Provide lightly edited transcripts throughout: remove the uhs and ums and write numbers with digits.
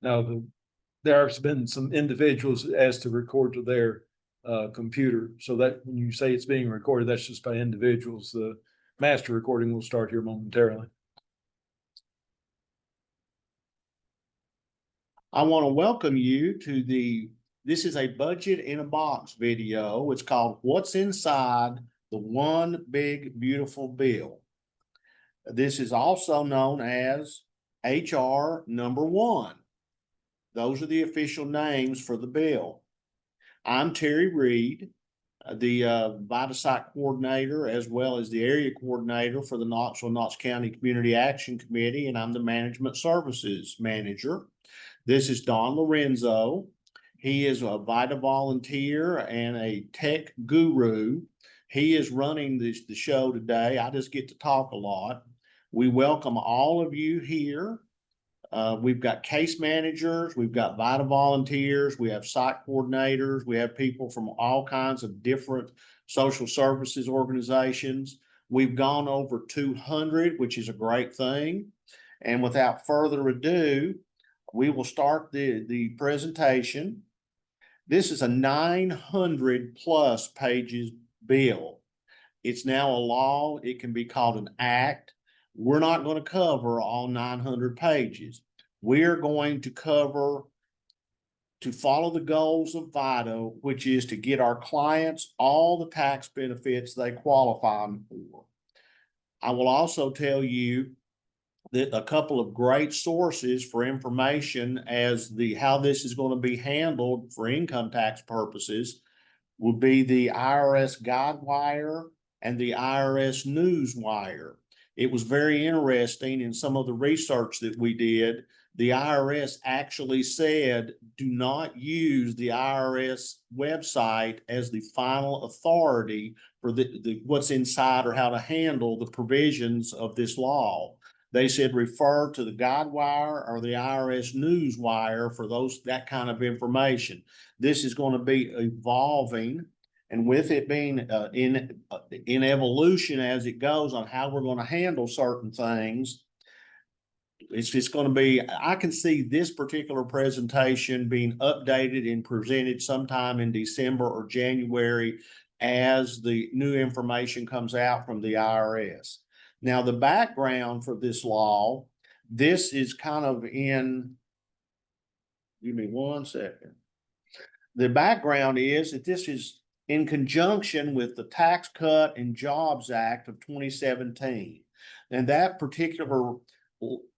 Now, there's been some individuals asked to record to their computer. So that when you say it's being recorded, that's just by individuals. The master recording will start here momentarily. I want to welcome you to this is a budget in a box video. It's called What's Inside the One Big Beautiful Bill. This is also known as HR number 1. Those are the official names for the bill. I'm Terry Reed, the VitaSite coordinator, as well as the area coordinator for the Knoxville-Knox County Community Action Committee, and I'm the management services manager. This is Don Lorenzo. He is a Vita volunteer and a tech guru. He is running the show today. I just get to talk a lot. We welcome all of you here. We've got case managers, we've got Vita volunteers, we have site coordinators, we have people from all kinds of different social services organizations. We've gone over 200, which is a great thing. And without further ado, we will start the presentation. This is a 900 plus pages bill. It's now a law. It can be called an act. We're not going to cover all 900 pages. We're going to follow the goals of VITA, which is to get our clients all the tax benefits they qualify for. I will also tell you that a couple of great sources for information as how this is going to be handled for income tax purposes would be the IRS Guidewire and the IRS Newswire. It was very interesting in some of the research that we did. The IRS actually said, do not use the IRS website as the final authority for what's inside or how to handle the provisions of this law. They said refer to the Guidewire or the IRS Newswire for that kind of information. This is going to be evolving, and with it being in evolution as it goes on how we're going to handle certain things, it's just going to be, I can see this particular presentation being updated and presented sometime in December or January as the new information comes out from the IRS. Now, the background for this law, this is kind of give me 1 second. The background is that this is in conjunction with the Tax Cut and Jobs Act of 2017. And that particular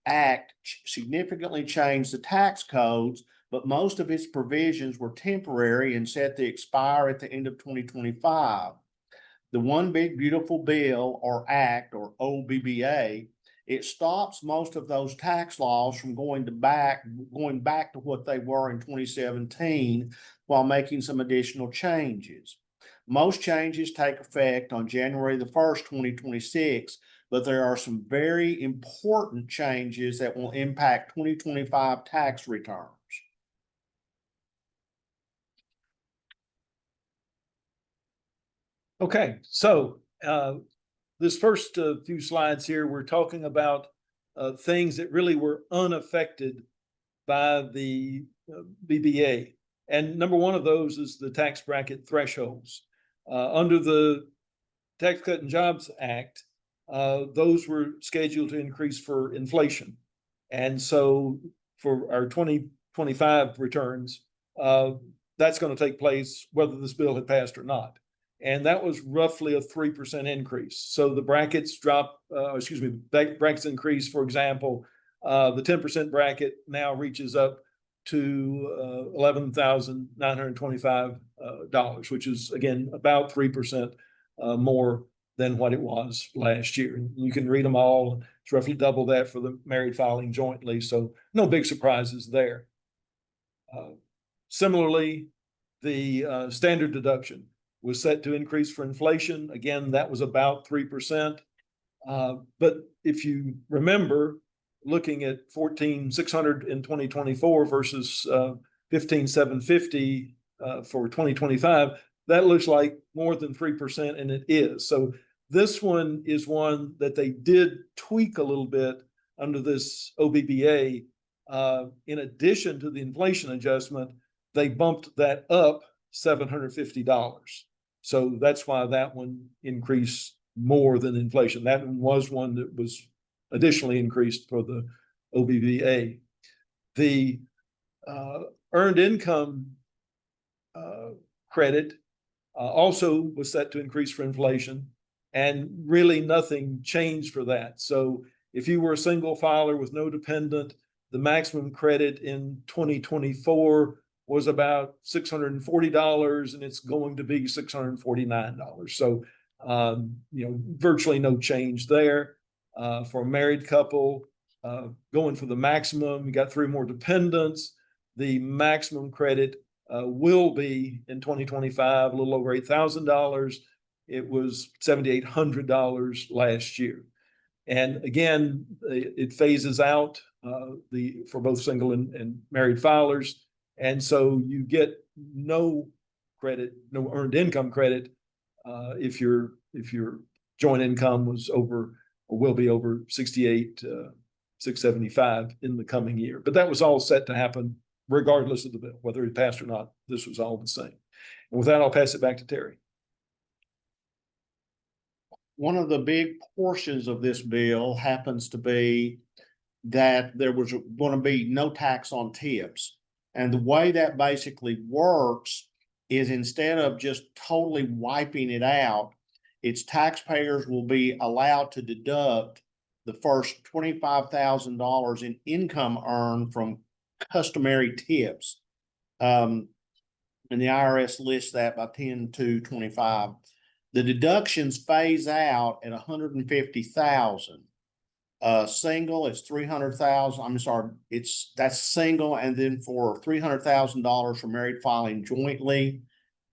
act significantly changed the tax codes, but most of its provisions were temporary and set to expire at the end of 2025. The One Big Beautiful Bill or Act or OBBA, it stops most of those tax laws from going back to what they were in 2017 while making some additional changes. Most changes take effect on January the 1st, 2026, but there are some very important changes that will impact 2025 tax returns. Okay, so this first few slides here, we're talking about things that really were unaffected by the BBA. And number one of those is the tax bracket thresholds. Under the Tax Cut and Jobs Act, those were scheduled to increase for inflation. And so for our 2025 returns, that's going to take place whether this bill had passed or not. And that was roughly a 3% increase. So the brackets brackets increase, for example, the 10% bracket now reaches up to $11,925, which is, again, about 3% more than what it was last year. And you can read them all. It's roughly double that for the married filing jointly. So no big surprises there. Similarly, the standard deduction was set to increase for inflation. Again, that was about 3%. But if you remember, looking at 14,600 in 2024 versus 15,750 for 2025, that looks like more than 3%, and it is. So this one is one that they did tweak a little bit under this OBBA in addition to the inflation adjustment, they bumped that up $750. So that's why that one increased more than inflation. That one was one that was additionally increased for the OBVA. The earned income credit also was set to increase for inflation, and really nothing changed for that. So if you were a single filer with no dependent, the maximum credit in 2024 was about $640, and it's going to be $649. So, virtually no change there. For a married couple, going for the maximum, you got 3 more dependents. The maximum credit will be in 2025 a little over $8,000. It was $7,800 last year. And again, it phases out for both single and married filers. And so you get no credit, no earned income credit if your joint income was over or will be over 68,675 in the coming year. But that was all set to happen regardless of the bill, whether it passed or not. This was all the same. And with that, I'll pass it back to Terry. One of the big portions of this bill happens to be that there was going to be no tax on tips. And the way that basically works is, instead of just totally wiping it out, its taxpayers will be allowed to deduct the first $25,000 in income earned from customary tips. And the IRS lists that by 10 to 25. The deductions phase out at 150,000. Single is 300,000. I'm sorry, that's single, and then for $300,000 for married filing jointly.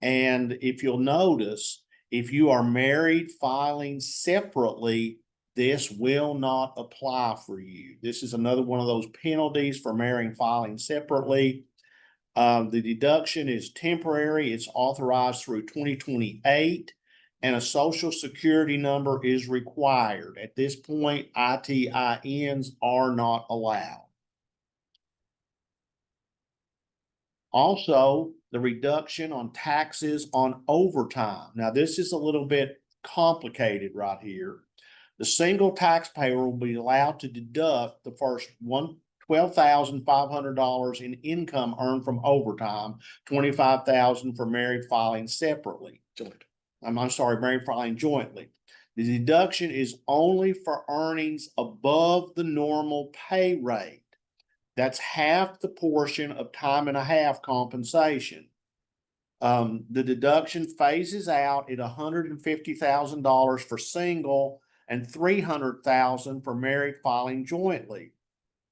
And if you'll notice, if you are married filing separately, this will not apply for you. This is another one of those penalties for marrying filing separately. The deduction is temporary. It's authorized through 2028. And a social security number is required. At this point, ITINs are not allowed. Also, the reduction on taxes on overtime. Now, this is a little bit complicated right here. The single taxpayer will be allowed to deduct the first $12,500 in income earned from overtime, $25,000 for married filing separately. I'm sorry, married filing jointly. The deduction is only for earnings above the normal pay rate. That's half the portion of time and a half compensation. The deduction phases out at $150,000 for single and $300,000 for married filing jointly.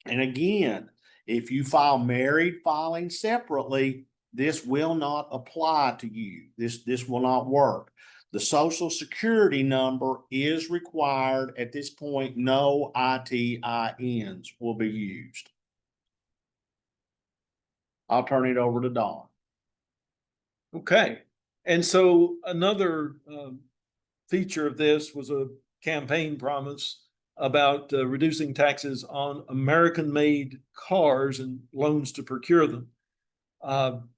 And again, if you file married filing separately, this will not apply to you. This will not work. The social security number is required. At this point, no ITINs will be used. I'll turn it over to Don. Okay. And so another feature of this was a campaign promise about reducing taxes on American-made cars and loans to procure them.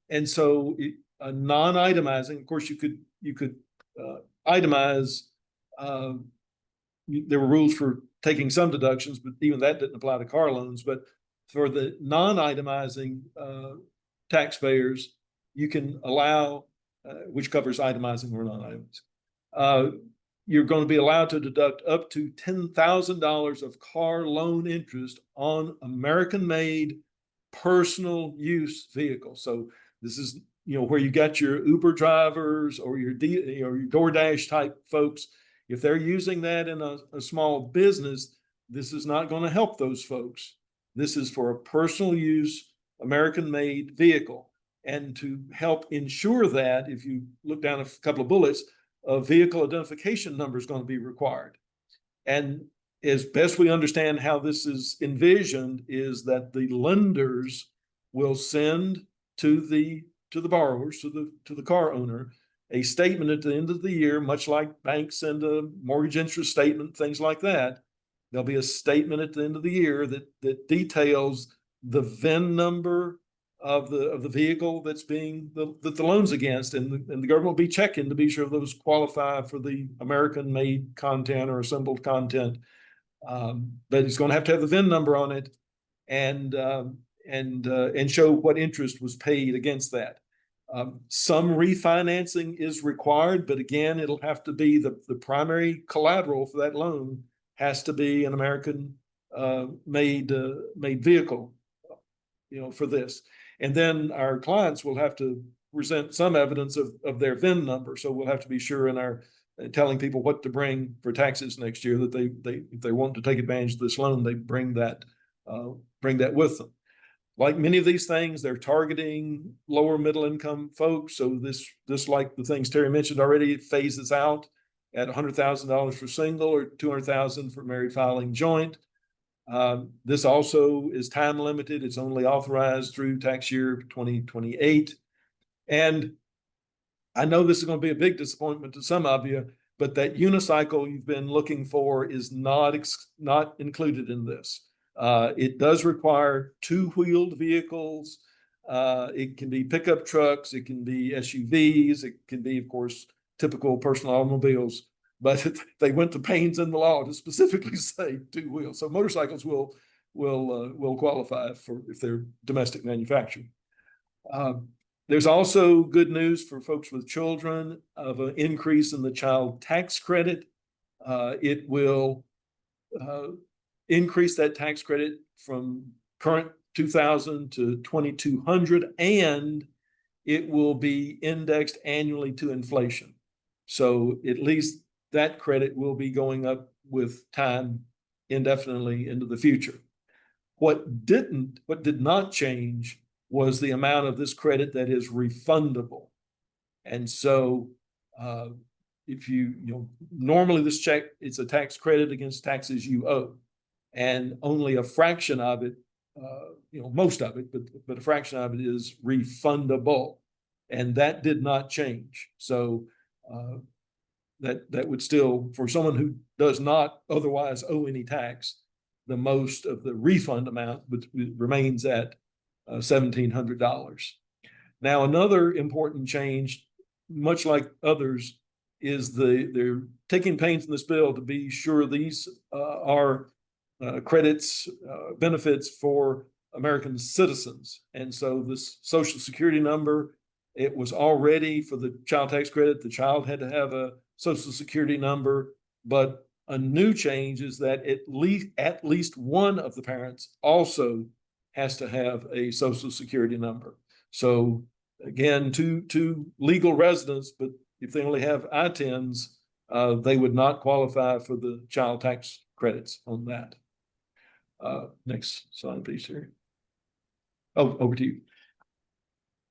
And so non-itemizing, of course, you could itemize. There were rules for taking some deductions, but even that didn't apply to car loans. But for the non-itemizing taxpayers, you can allow, which covers itemizing or non-itemizing. You're going to be allowed to deduct up to $10,000 of car loan interest on American-made personal use vehicles. So this is, where you got your Uber drivers or your DoorDash type folks. If they're using that in a small business, this is not going to help those folks. This is for a personal use, American-made vehicle. And to help ensure that, if you look down a couple of bullets, a vehicle identification number is going to be required. And as best we understand how this is envisioned, is that the lenders will send to the borrowers, to the car owner, a statement at the end of the year, much like banks send a mortgage interest statement, things like that. There'll be a statement at the end of the year that details the VIN number of the vehicle that's being that the loan's against, and the government will be checking to be sure those qualify for the American-made content or assembled content. But it's going to have the VIN number on it, and show what interest was paid against that. Some refinancing is required, but again, it'll have to be the primary collateral for that loan has to be an American made vehicle, for this. And then our clients will have to present some evidence of their VIN number. So we'll have to be sure in our telling people what to bring for taxes next year, that if they want to take advantage of this loan, they bring that with them. Like many of these things, they're targeting lower middle income folks. So this like the things Terry mentioned already, it phases out at $100,000 for single or $200,000 for married filing joint. This also is time limited. It's only authorized through tax year 2028. And I know this is going to be a big disappointment to some of you, but that unicycle you've been looking for is not included in this. It does require two-wheeled vehicles. It can be pickup trucks. It can be SUVs. It can be, of course, typical personal automobiles. But they went to pains in the law to specifically say two wheels. So motorcycles will qualify for if they're domestic manufacturing. There's also good news for folks with children of an increase in the child tax credit. It will increase that tax credit from current $2,000 to $2,200, and it will be indexed annually to inflation. So at least that credit will be going up with time indefinitely into the future. What did not change was the amount of this credit that is refundable. And so if normally this check, it's a tax credit against taxes you owe, and only a fraction of it, most of it, but a fraction of it is refundable, and that did not change. So that would still, for someone who does not otherwise owe any tax, the most of the refund amount remains at $1,700. Now, another important change, much like others, is they're taking pains in this bill to be sure these are credits, benefits for American citizens. And so this Social Security number, it was already for the child tax credit, the child had to have a Social Security number, but a new change is that at least one of the parents also has to have a Social Security number. So again, two legal residents, but if they only have I-10s, they would not qualify for the child tax credits on that. Next slide, please, Terry. Oh, over to you.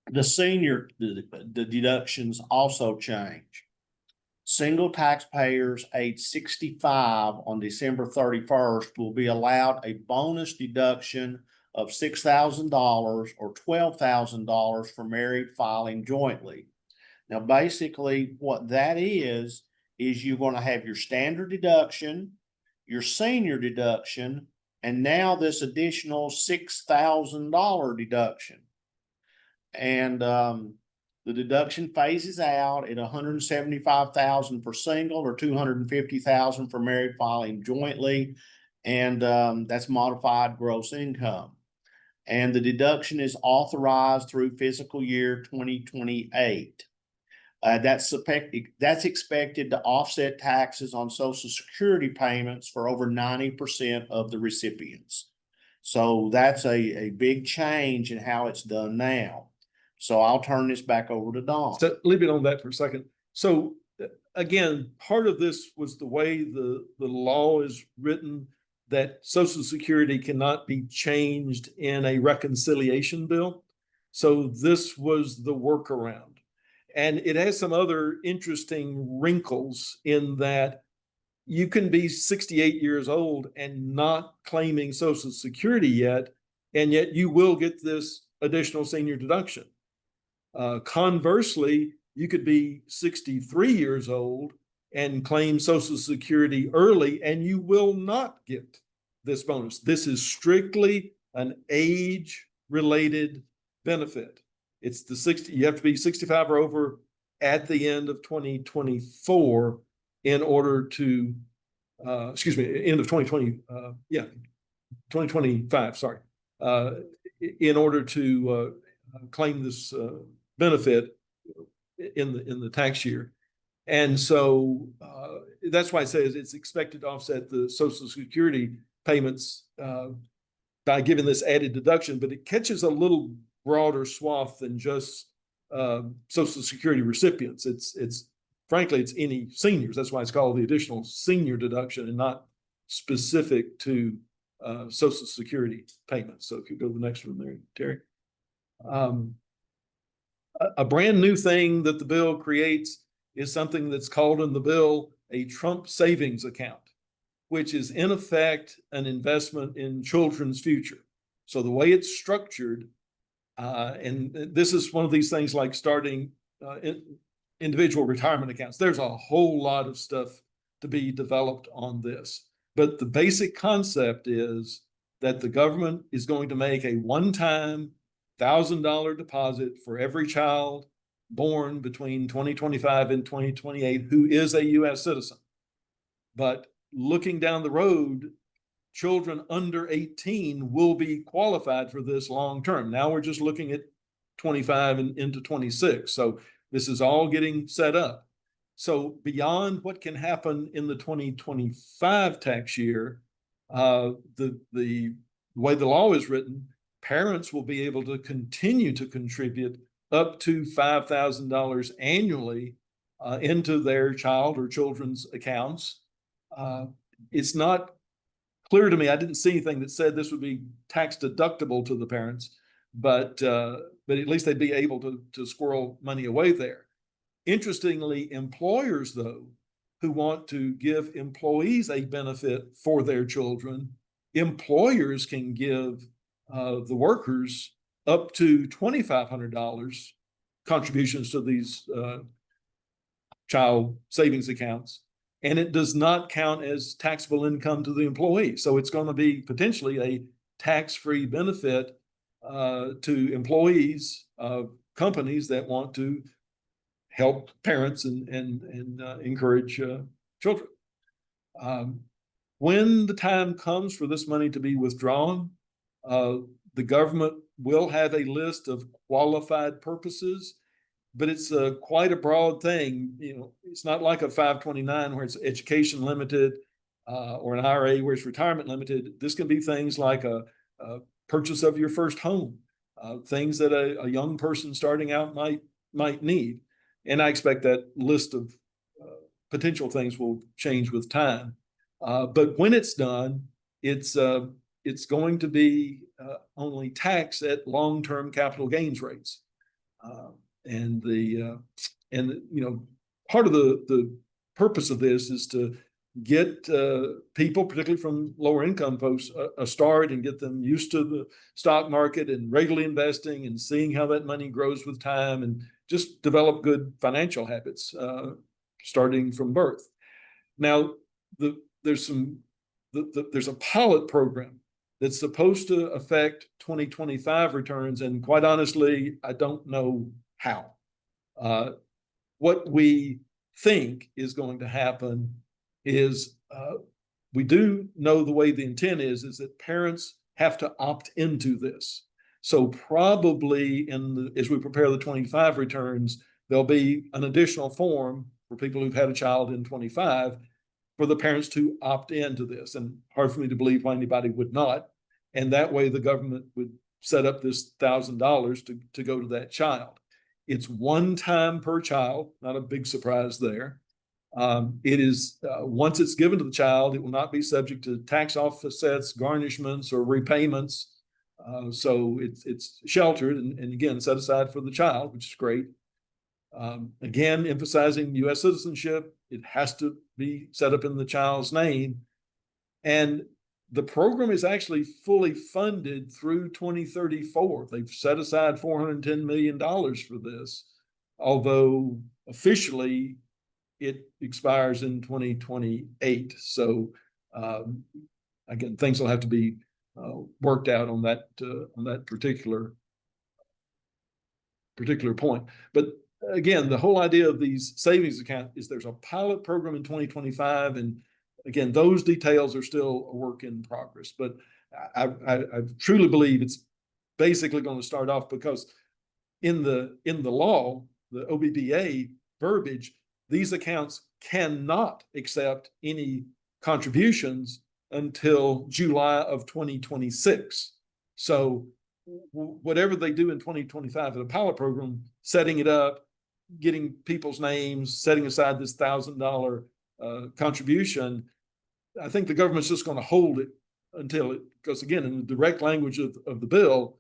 The deductions also change. Single taxpayers age 65 on December 31st will be allowed a bonus deduction of $6,000 or $12,000 for married filing jointly. Now, basically what that is you're going to have your standard deduction, your senior deduction, and now this additional $6,000 deduction. And the deduction phases out at $175,000 for single or $250,000 for married filing jointly, and that's modified gross income. And the deduction is authorized through fiscal year 2028. That's expected to offset taxes on Social Security payments for over 90% of the recipients. So that's a big change in how it's done now. So I'll turn this back over to Don. So leave it on that for a second. So again, part of this was the way the law is written, that Social Security cannot be changed in a reconciliation bill. So this was the workaround. And it has some other interesting wrinkles in that you can be 68 years old and not claiming Social Security yet, and yet you will get this additional senior deduction. Conversely, you could be 63 years old and claim Social Security early, and you will not get this bonus. This is strictly an age-related benefit. It's the 60, you have to be 65 or over at the end of 2024 in order to, excuse me, end of 2020, 2025, sorry, in order to claim this benefit in the tax year. And so that's why it says it's expected to offset the Social Security payments by giving this added deduction, but it catches a little broader swath than just Social Security recipients. It's frankly, it's any seniors. That's why it's called the additional senior deduction and not specific to Social Security payments. So if you go to the next one there, Terry. A brand new thing that the bill creates is something that's called in the bill a Trump savings account, which is in effect an investment in children's future. So the way it's structured, and this is one of these things like starting individual retirement accounts. There's a whole lot of stuff to be developed on this. But the basic concept is that the government is going to make a one-time $1,000 deposit for every child born between 2025 and 2028 who is a U.S. citizen. But looking down the road, children under 18 will be qualified for this long term. Now we're just looking at 25 and into 26. So this is all getting set up. So beyond what can happen in the 2025 tax year, the way the law is written, parents will be able to continue to contribute up to $5,000 annually into their child or children's accounts. It's not clear to me. I didn't see anything that said this would be tax deductible to the parents, but at least they'd be able to squirrel money away there. Interestingly, employers, though, who want to give employees a benefit for their children, employers can give the workers up to $2,500 contributions to these child savings accounts. And it does not count as taxable income to the employee. So it's going to be potentially a tax-free benefit to employees of companies that want to help parents and encourage children. When the time comes for this money to be withdrawn, the government will have a list of qualified purposes, but it's quite a broad thing. You know, it's not like a 529 where it's education limited or an IRA where it's retirement limited. This can be things like a purchase of your first home, things that a young person starting out might need. And I expect that list of potential things will change with time. But when it's done, it's going to be only taxed at long-term capital gains rates. And you know, part of the purpose of this is to get people, particularly from lower income folks, a start and get them used to the stock market and regularly investing and seeing how that money grows with time and just develop good financial habits starting from birth. Now, there's a pilot program that's supposed to affect 2025 returns, and quite honestly, I don't know how. What we think is going to happen is we do know the way the intent is that parents have to opt into this. So probably as we prepare the 25 returns, there'll be an additional form for people who've had a child in 25 for the parents to opt into this. And hard for me to believe why anybody would not. And that way the government would set up this $1,000 to go to that child. It's one time per child, not a big surprise there. It is, once it's given to the child, it will not be subject to tax offsets, garnishments, or repayments. So it's sheltered and again, set aside for the child, which is great. Again, emphasizing U.S. citizenship, it has to be set up in the child's name. And the program is actually fully funded through 2034. They've set aside $410 million for this, although officially it expires in 2028. So again, things will have to be worked out on that particular point. But again, the whole idea of these savings accounts is there's a pilot program in 2025, and again, those details are still a work in progress. But I truly believe it's basically going to start off, because in the law, the OBBA verbiage, these accounts cannot accept any contributions until July of 2026. So whatever they do in 2025 for the pilot program, setting it up, getting people's names, setting aside this $1,000 contribution, I think the government's just going to hold it until it, because again, in the direct language of the bill,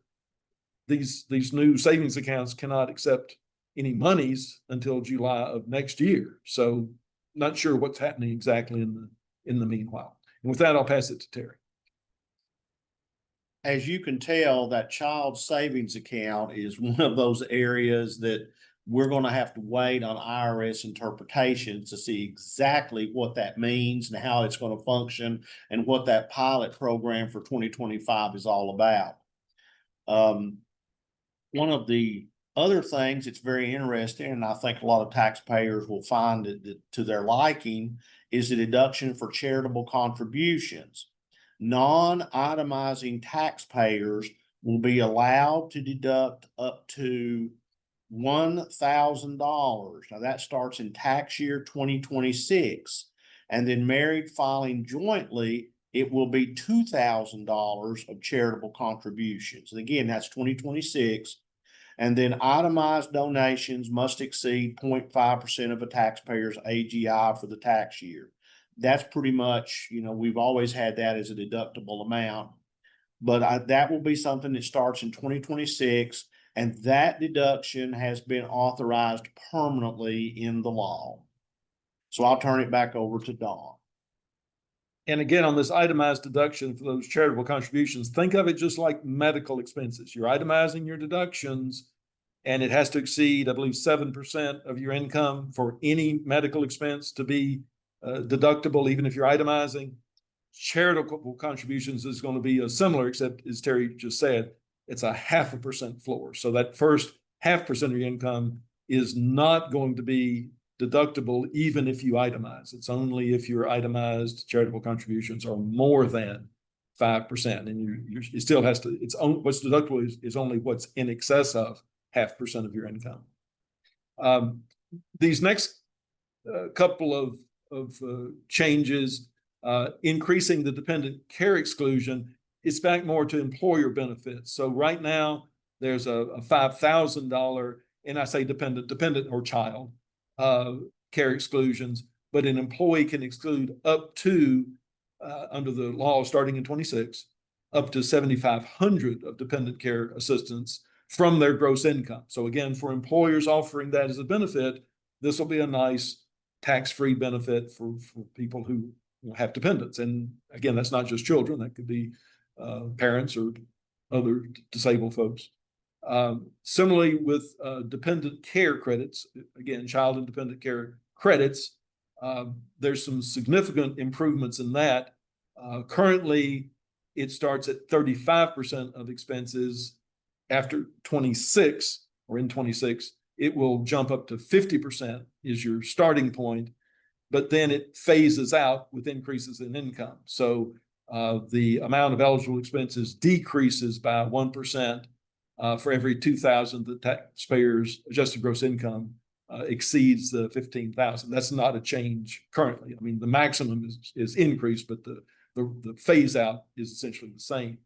these new savings accounts cannot accept any monies until July of next year. So not sure what's happening exactly in the meanwhile. And with that, I'll pass it to Terry. As you can tell, that child savings account is one of those areas that we're going to have to wait on IRS interpretations to see exactly what that means and how it's going to function and what that pilot program for 2025 is all about. One of the other things that's very interesting, and I think a lot of taxpayers will find it to their liking, is the deduction for charitable contributions. Non-itemizing taxpayers will be allowed to deduct up to $1,000. Now that starts in tax year 2026. And then married filing jointly, it will be $2,000 of charitable contributions. And again, that's 2026. And then itemized donations must exceed 0.5% of a taxpayer's AGI for the tax year. That's pretty much, we've always had that as a deductible amount. But that will be something that starts in 2026. And that deduction has been authorized permanently in the law. So I'll turn it back over to Dawn. And again, on this itemized deduction for those charitable contributions, think of it just like medical expenses. You're itemizing your deductions, and it has to exceed, I believe, 7% of your income for any medical expense to be deductible, even if you're itemizing. Charitable contributions is going to be a similar, except as Terry just said, it's a 0.5% floor. So that first 0.5% of your income is not going to be deductible even if you itemize. It's only if your itemized charitable contributions are more than 5%, and it still has to, what's deductible is only what's in excess of 0.5% of your income. These next couple of changes, increasing the dependent care exclusion, it's back more to employer benefits. So right now there's a $5,000, and I say dependent or child care exclusions, but an employee can exclude up to, under the law starting in 26, up to $7,500 of dependent care assistance from their gross income. So again, for employers offering that as a benefit, this will be a nice tax-free benefit for people who have dependents. And again, that's not just children, that could be parents or other disabled folks. Similarly with dependent care credits, again, child and dependent care credits, there's some significant improvements in that. Currently, it starts at 35% of expenses. After 26 or in 26, it will jump up to 50% is your starting point, but then it phases out with increases in income. So the amount of eligible expenses decreases by 1% for every $2,000 the taxpayer's adjusted gross income exceeds the $15,000. That's not a change currently. I mean, the maximum is increased, but the phase out is essentially the same.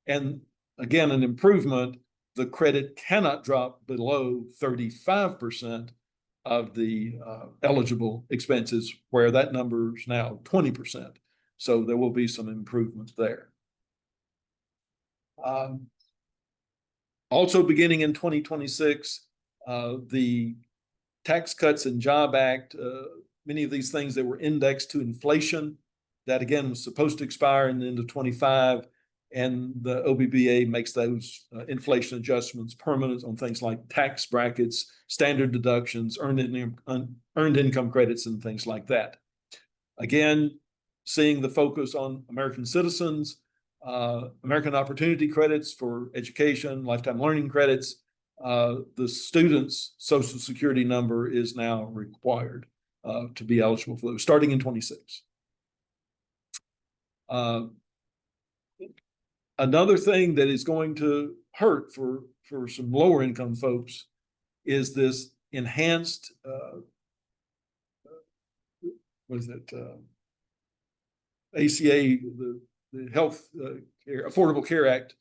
And again, an improvement, the credit cannot drop below 35% of the eligible expenses, where that number is now 20%. So there will be some improvements there. Also beginning in 2026, the Tax Cuts and Job Act, many of these things that were indexed to inflation, that again was supposed to expire in the end of 25, and the OBBA makes those inflation adjustments permanent on things like tax brackets, standard deductions, earned income credits, and things like that. Again, seeing the focus on American citizens, American Opportunity credits for education, lifetime learning credits. The student's Social Security number is now required to be eligible for those, starting in 26. Another thing that is going to hurt for some lower income folks is this enhanced, what is it? ACA, the Health Affordable Care Act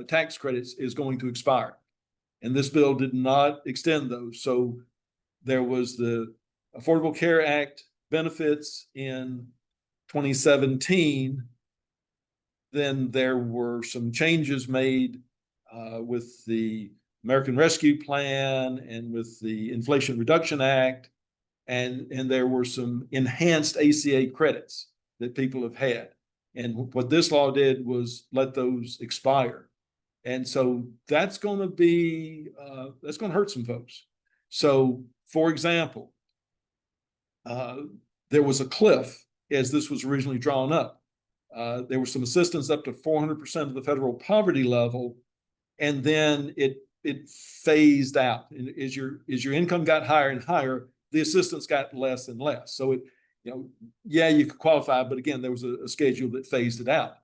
tax credits is going to expire. And this bill did not extend those. So there was the Affordable Care Act benefits in 2017. Then there were some changes made with the American Rescue Plan and with the Inflation Reduction Act. And there were some enhanced ACA credits that people have had. And what this law did was let those expire. And so that's going to be, that's going to hurt some folks. So, for example, there was a cliff as this was originally drawn up. There was some assistance up to 400% of the federal poverty level, and then it phased out. And as your income got higher and higher, the assistance got less and less. So it, yeah, you could qualify, but again, there was a schedule that phased it out.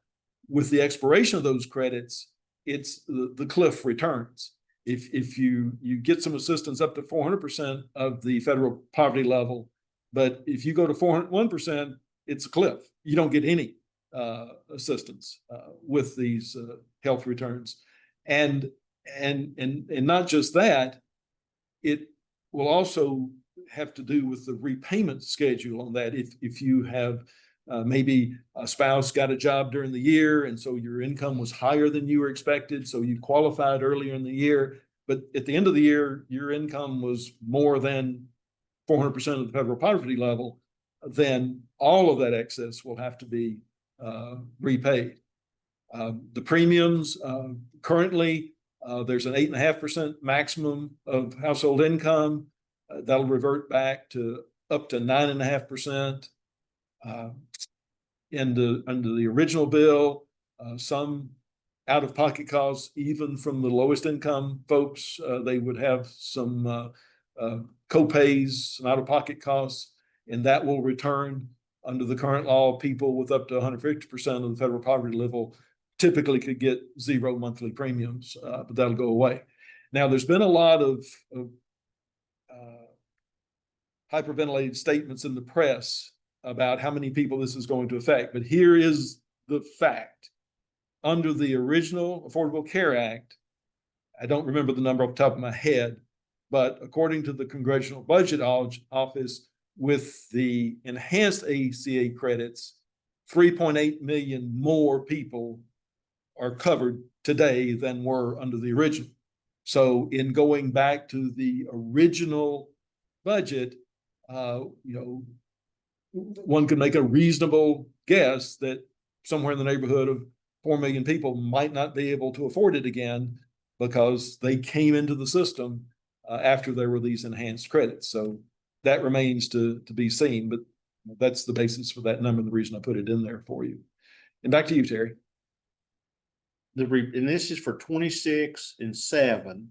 With the expiration of those credits, it's the cliff returns. If you get some assistance up to 400% of the federal poverty level, but if you go to 401%, it's a cliff. You don't get any assistance with these health returns, and not just that, it will also have to do with the repayment schedule on that. If you have maybe a spouse got a job during the year, and so your income was higher than you were expected, so you qualified earlier in the year, but at the end of the year, your income was more than 400% of the federal poverty level, then all of that excess will have to be repaid. The premiums, currently, there's an 8.5% maximum of household income. That'll revert back to up to 9.5%. Under the original bill, some out-of-pocket costs, even from the lowest income folks, they would have some co-pays, some out-of-pocket costs, and that will return. Under the current law, people with up to 150% of the federal poverty level typically could get 0 monthly premiums, but that'll go away. Now, there's been a lot of hyperventilated statements in the press about how many people this is going to affect, but here is the fact. Under the original Affordable Care Act, I don't remember the number off the top of my head, but according to the Congressional Budget Office, with the enhanced ACA credits, 3.8 million more people are covered today than were under the original. So in going back to the original budget, one could make a reasonable guess that somewhere in the neighborhood of 4 million people might not be able to afford it again because they came into the system after there were these enhanced credits. So that remains to be seen, but that's the basis for that number and the reason I put it in there for you. And back to you, Terry. And this is for 26 and 7.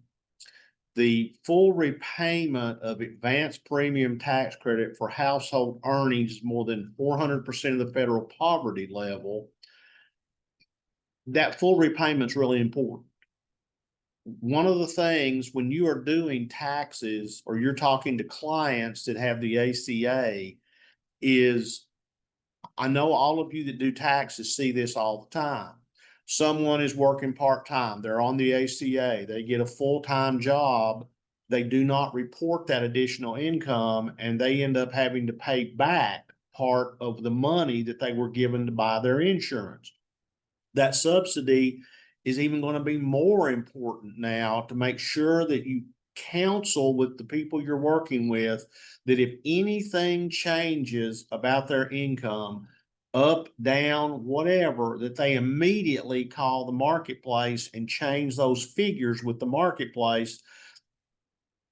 The full repayment of advanced premium tax credit for household earnings more than 400% of the federal poverty level. That full repayment is really important. One of the things when you are doing taxes or you're talking to clients that have the ACA is, I know all of you that do taxes see this all the time. Someone is working part-time, they're on the ACA, they get a full-time job, they do not report that additional income, and they end up having to pay back part of the money that they were given to buy their insurance. That subsidy is even going to be more important now to make sure that you counsel with the people you're working with, that if anything changes about their income, up, down, whatever, that they immediately call the marketplace and change those figures with the marketplace.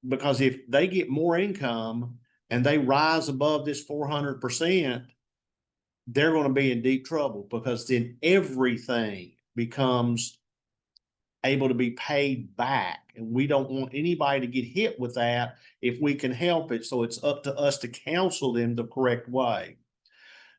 Because if they get more income and they rise above this 400%, they're going to be in deep trouble, because then everything becomes able to be paid back. And we don't want anybody to get hit with that if we can help it. So it's up to us to counsel them the correct way.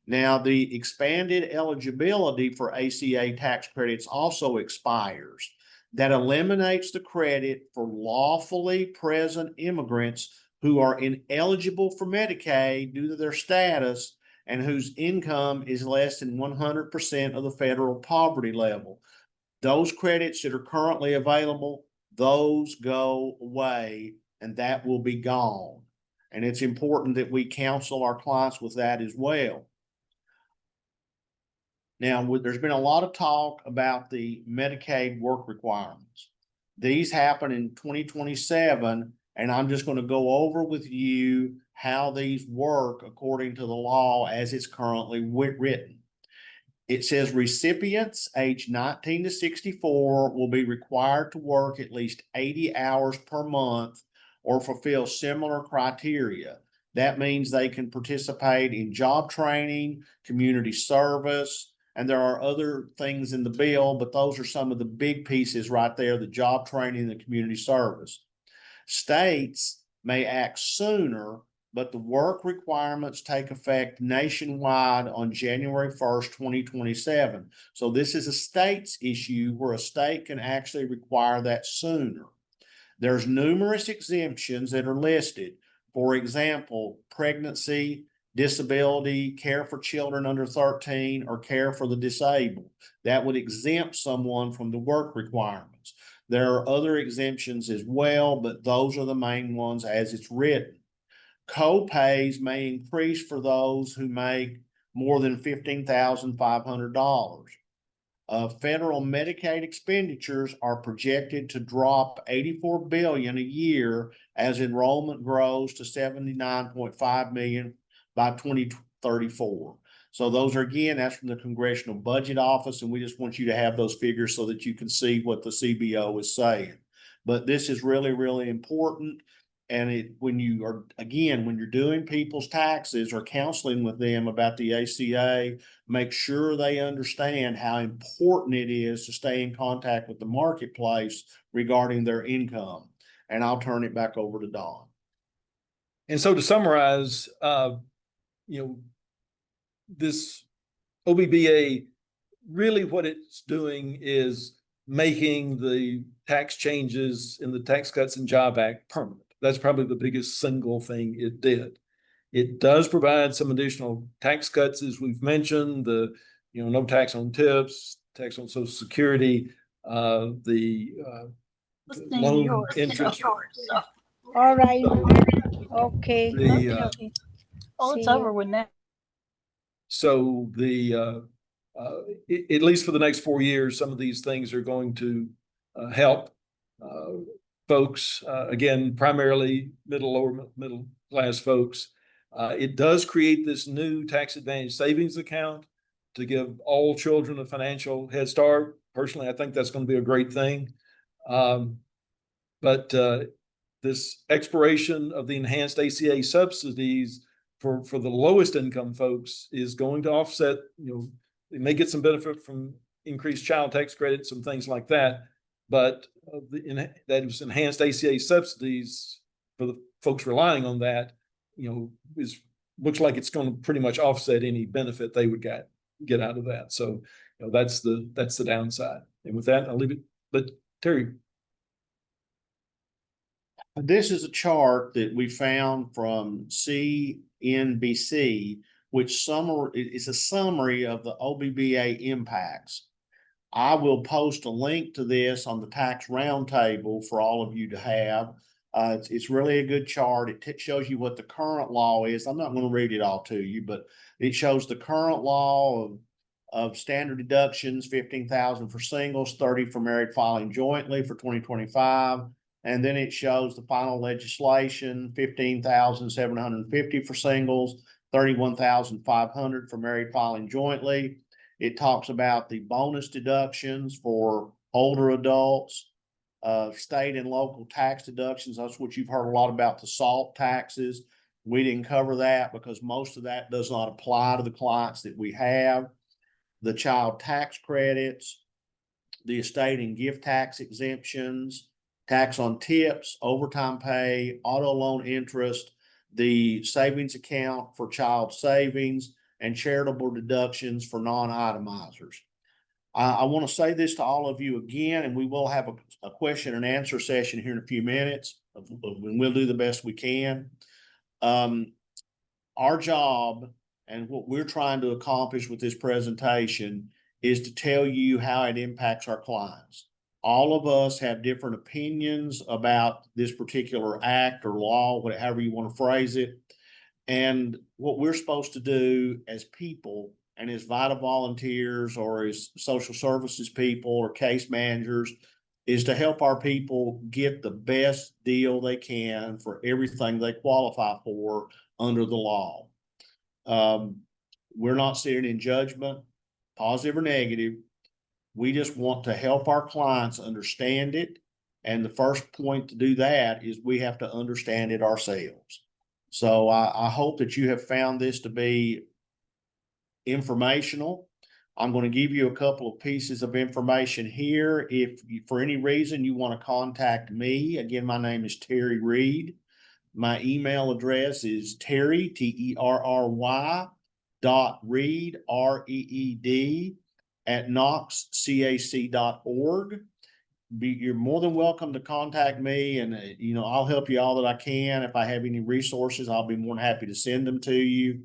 Now, the expanded eligibility for ACA tax credits also expires. That eliminates the credit for lawfully present immigrants who are ineligible for Medicaid due to their status and whose income is less than 100% of the federal poverty level. Those credits that are currently available, those go away, and that will be gone. And it's important that we counsel our clients with that as well. Now, there's been a lot of talk about the Medicaid work requirements. These happen in 2027, and I'm just going to go over with you how these work according to the law as it's currently written. It says recipients aged 19 to 64 will be required to work at least 80 hours per month or fulfill similar criteria. That means they can participate in job training, community service, and there are other things in the bill, but those are some of the big pieces right there, the job training and the community service. States may act sooner, but the work requirements take effect nationwide on January 1st, 2027. So this is a state's issue where a state can actually require that sooner. There's numerous exemptions that are listed. For example, pregnancy, disability, care for children under 13, or care for the disabled. That would exempt someone from the work requirements. There are other exemptions as well, but those are the main ones as it's written. Co-pays may increase for those who make more than $15,500. Federal Medicaid expenditures are projected to drop $84 billion a year as enrollment grows to 79.5 million by 2034. So those are, again, that's from the Congressional Budget Office, and we just want you to have those figures so that you can see what the CBO is saying. But this is really, really important. And when you're doing people's taxes or counseling with them about the ACA, make sure they understand how important it is to stay in contact with the marketplace regarding their income. And I'll turn it back over to Don. And so to summarize, this OBBA, really what it's doing is making the tax changes in the Tax Cuts and Job Act permanent. That's probably the biggest single thing it did. It does provide some additional tax cuts, as we've mentioned, no tax on tips, tax on Social Security, the loan interest. All right. Okay. The, It's over with now. So at least for the next 4 years, some of these things are going to help folks, again, primarily lower middle class folks. It does create this new tax advantage savings account to give all children a financial head start. Personally, I think that's going to be a great thing. But this expiration of the enhanced ACA subsidies for the lowest income folks is going to offset, they may get some benefit from increased child tax credits and things like that. But that was enhanced ACA subsidies for the folks relying on that, looks like it's going to pretty much offset any benefit they would get out of that. So that's the downside. And with that, I'll leave it. But Terry. This is a chart that we found from CNBC, which is a summary of the OBBA impacts. I will post a link to this on the Tax Roundtable for all of you to have. It's really a good chart. It shows you what the current law is. I'm not going to read it all to you, but it shows the current law of standard deductions, 15,000 for singles, 30 for married filing jointly for 2025. And then it shows the final legislation, 15,750 for singles, 31,500 for married filing jointly. It talks about the bonus deductions for older adults, state and local tax deductions. That's what you've heard a lot about, the SALT taxes. We didn't cover that because most of that does not apply to the clients that we have. The child tax credits, the estate and gift tax exemptions, tax on tips, overtime pay, auto loan interest, the savings account for child savings, and charitable deductions for non-itemizers. I want to say this to all of you again, and we will have a question and answer session here in a few minutes, and we'll do the best we can. Our job and what we're trying to accomplish with this presentation is to tell you how it impacts our clients. All of us have different opinions about this particular act or law, however you want to phrase it. And what we're supposed to do as people and as vital volunteers or as social services people or case managers is to help our people get the best deal they can for everything they qualify for under the law. We're not sitting in judgment, positive or negative. We just want to help our clients understand it. And the first point to do that is we have to understand it ourselves. So I hope that you have found this to be informational. I'm going to give you a couple of pieces of information here. If for any reason you want to contact me, again, my name is Terry Reed. My email address is Terry, Terry, .reed, REED, @knoxcac.org. You're more than welcome to contact me, and I'll help you all that I can. If I have any resources, I'll be more than happy to send them to you.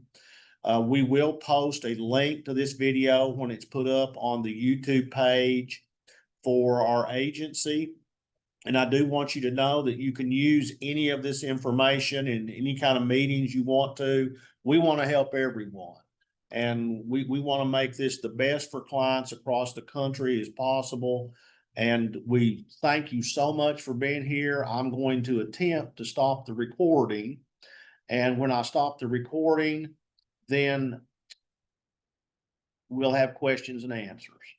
We will post a link to this video when it's put up on the YouTube page for our agency. And I do want you to know that you can use any of this information in any kind of meetings you want to. We want to help everyone. And we want to make this the best for clients across the country as possible. And we thank you so much for being here. I'm going to attempt to stop the recording. And when I stop the recording, then we'll have questions and answers.